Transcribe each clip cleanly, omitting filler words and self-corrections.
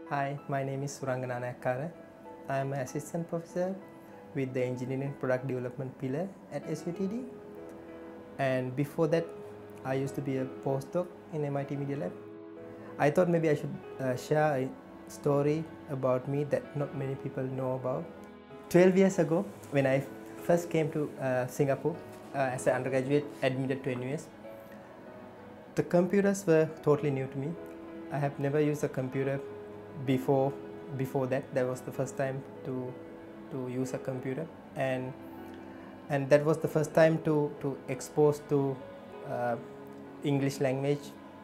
Hi, my name is Surangana Nayakkara. I am an assistant professor with the Engineering Product Development pillar at SUTD. And before that, I used to be a postdoc in MIT Media Lab. I thought maybe I should share a story about me that not many people know about. 12 years ago, when I first came to Singapore as an undergraduate admitted to NUS, the computers were totally new to me. I have never used a computer before that was the first time to use a computer, and that was the first time to expose to English language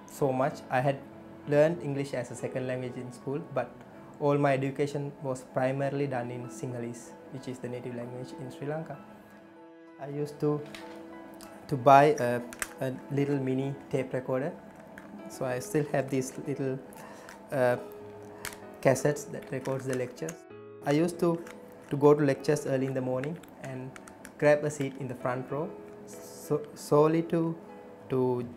so much. I had learned English as a second language in school, but all my education was primarily done in Sinhalese, which is the native language in Sri Lanka. I used to buy a little mini tape recorder, so I still have these little cassettes that records the lectures. I used to go to lectures early in the morning and grab a seat in the front row, solely to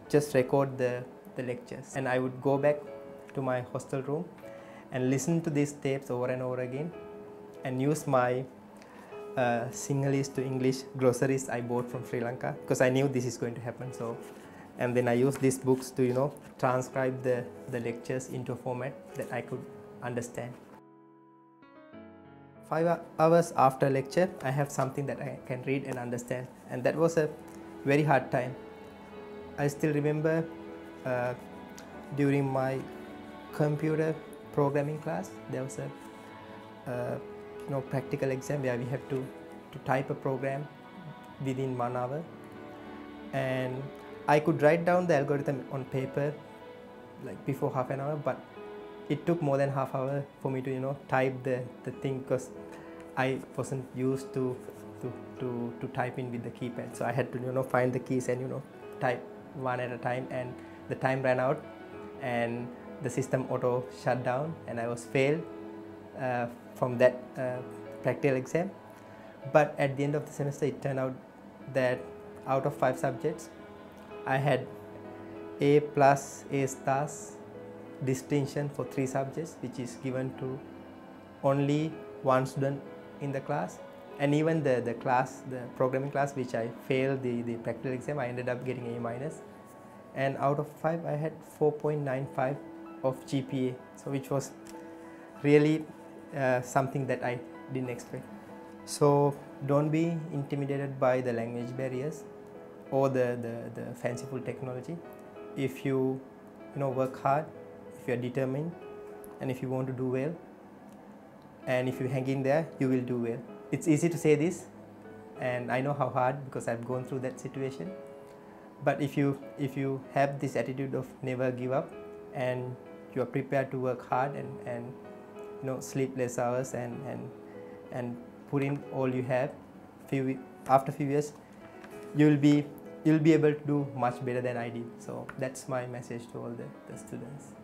just record the lectures. And I would go back to my hostel room and listen to these tapes over and over again, and use my Sinhalese to English glossaries I bought from Sri Lanka, because I knew this is going to happen. So, and then I used these books to transcribe the lectures into a format that I could understand. 5 hours after lecture, I have something that I can read and understand, and that was a very hard time. I still remember during my computer programming class, there was a practical exam where we have to type a program within 1 hour, and I could write down the algorithm on paper like before half an hour, but it took more than half hour for me to type the thing, because I wasn't used to type in with the keypad. So I had to find the keys and type one at a time, and the time ran out and the system auto shut down, and I was failed from that practical exam. But at the end of the semester, it turned out that out of 5 subjects, I had A+, A stars distinction for 3 subjects, which is given to only one student in the class. And even the programming class, which I failed the practical exam, I ended up getting A-. And out of 5, I had 4.95 of GPA, so which was really something that I didn't expect. So don't be intimidated by the language barriers or the fanciful technology. If you work hard, if you are determined, and if you want to do well, and if you hang in there, you will do well. It's easy to say this, and I know how hard, because I've gone through that situation. But if you have this attitude of never give up, and you are prepared to work hard and sleepless hours and put in all you have, after a few years, you'll be able to do much better than I did. So that's my message to all the students.